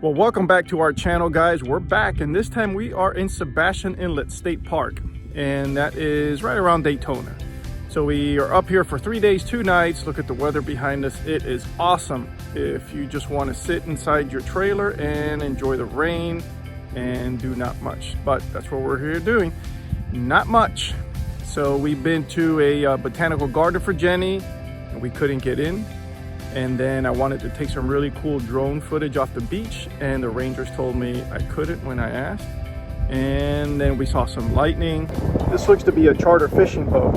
Well, welcome back to our channel, guys. We're back, and this time we are in Sebastian Inlet State Park, and that is right around Daytona. So we are up here for 3 days, 2 nights. Look at the weather behind us. It is awesome if you just want to sit inside your trailer and enjoy the rain and do not much. But that's what we're here doing, not much. So we've been to a botanical garden for Jenny, and we couldn't get in. And then I wanted to take some really cool drone footage off the beach, and the rangers told me I couldn't when I asked. And then we saw some lightning. This looks to be a charter fishing boat.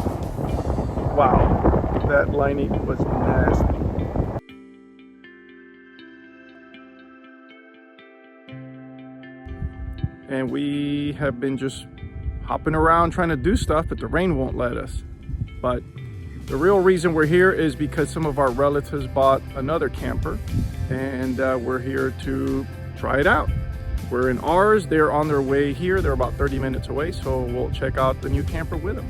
Wow, that lightning was nasty. And we have been just hopping around trying to do stuff, but the rain won't let us. But the real reason we're here is because some of our relatives bought another camper, and we're here to try it out. We're in ours, they're on their way here. They're about 30 minutes away, so we'll check out the new camper with them.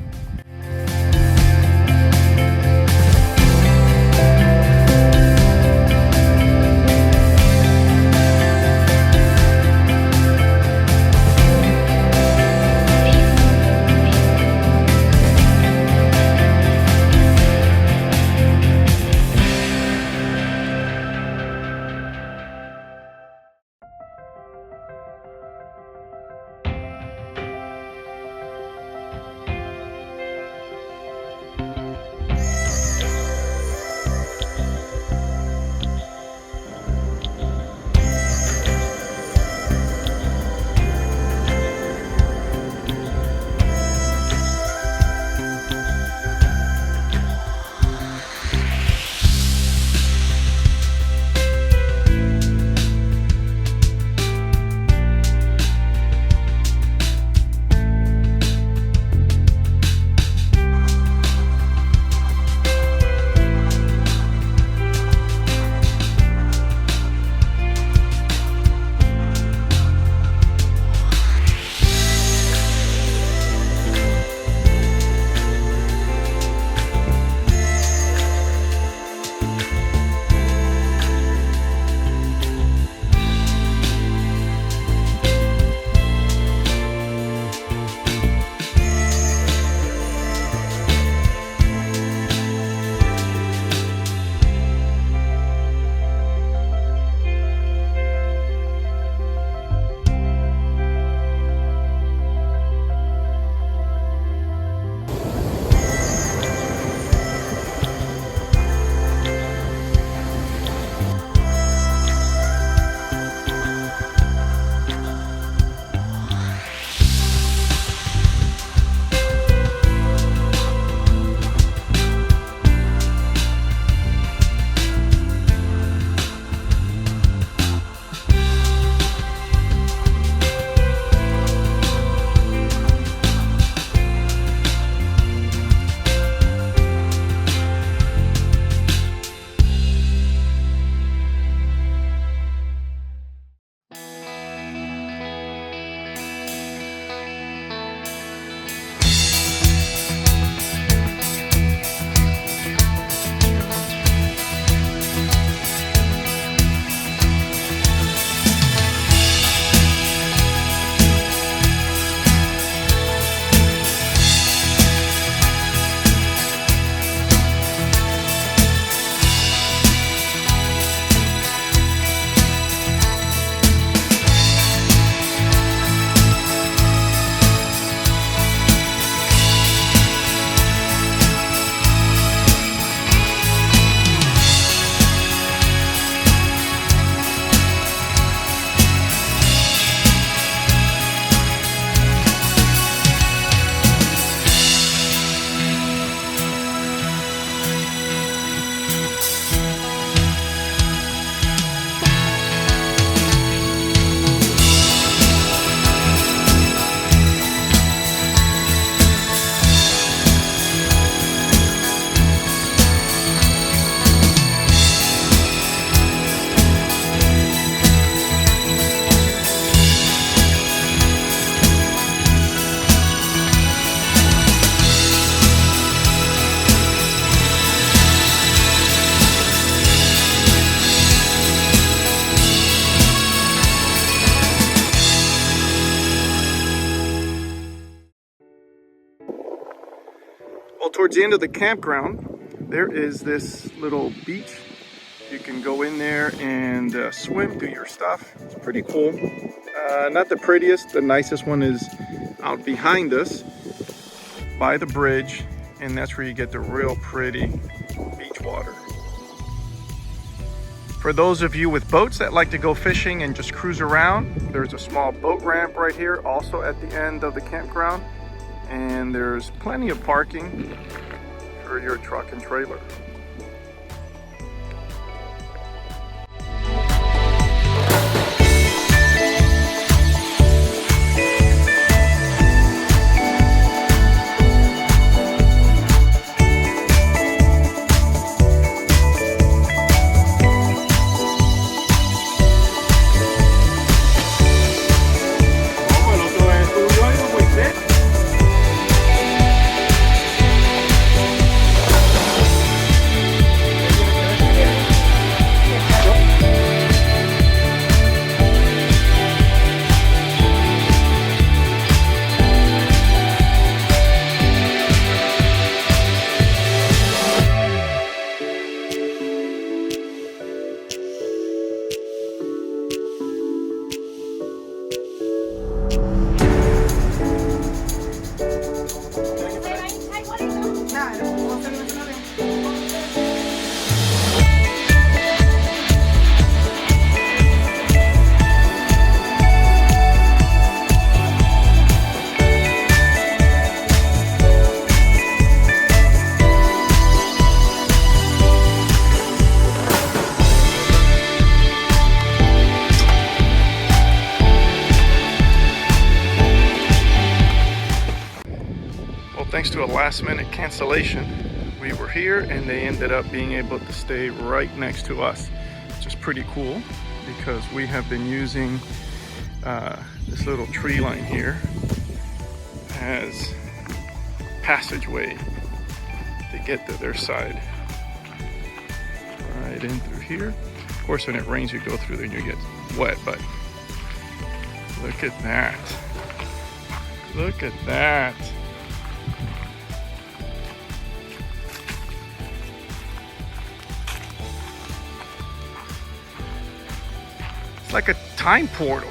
Well, towards the end of the campground, there is this little beach. You can go in there and swim, do your stuff. It's pretty cool. Not the prettiest, the nicest one is out behind us by the bridge, and that's where you get the real pretty beach water. For those of you with boats that like to go fishing and just cruise around, there's a small boat ramp right here, also at the end of the campground. And there's plenty of parking for your truck and trailer. Thanks to a last-minute cancellation, we were here and they ended up being able to stay right next to us, which is pretty cool because we have been using this little tree line here as passageway to get to their side. Right in through here. Of course, when it rains, you go through there and you get wet, but look at that. Look at that. It's like a time portal.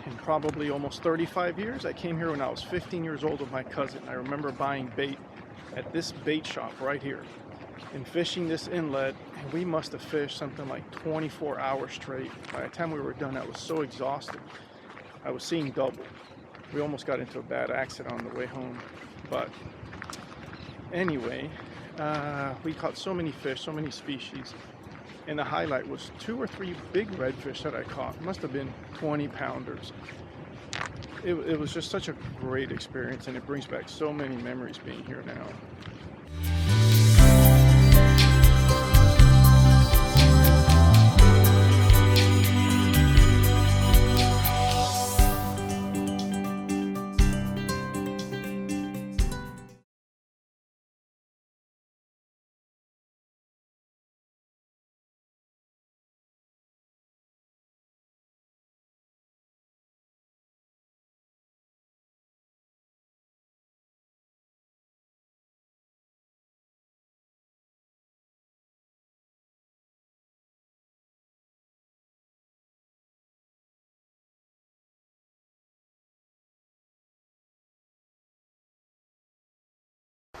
In probably almost 35 years. I came here when I was 15 years old with my cousin. I remember buying bait at this bait shop right here and fishing this inlet, and we must have fished something like 24 hours straight. By the time we were done, I was so exhausted. I was seeing double. We almost got into a bad accident on the way home. But anyway, we caught so many fish, so many species. And the highlight was 2 or 3 big redfish that I caught. Must have been 20 pounders. It was just such a great experience, and it brings back so many memories being here now.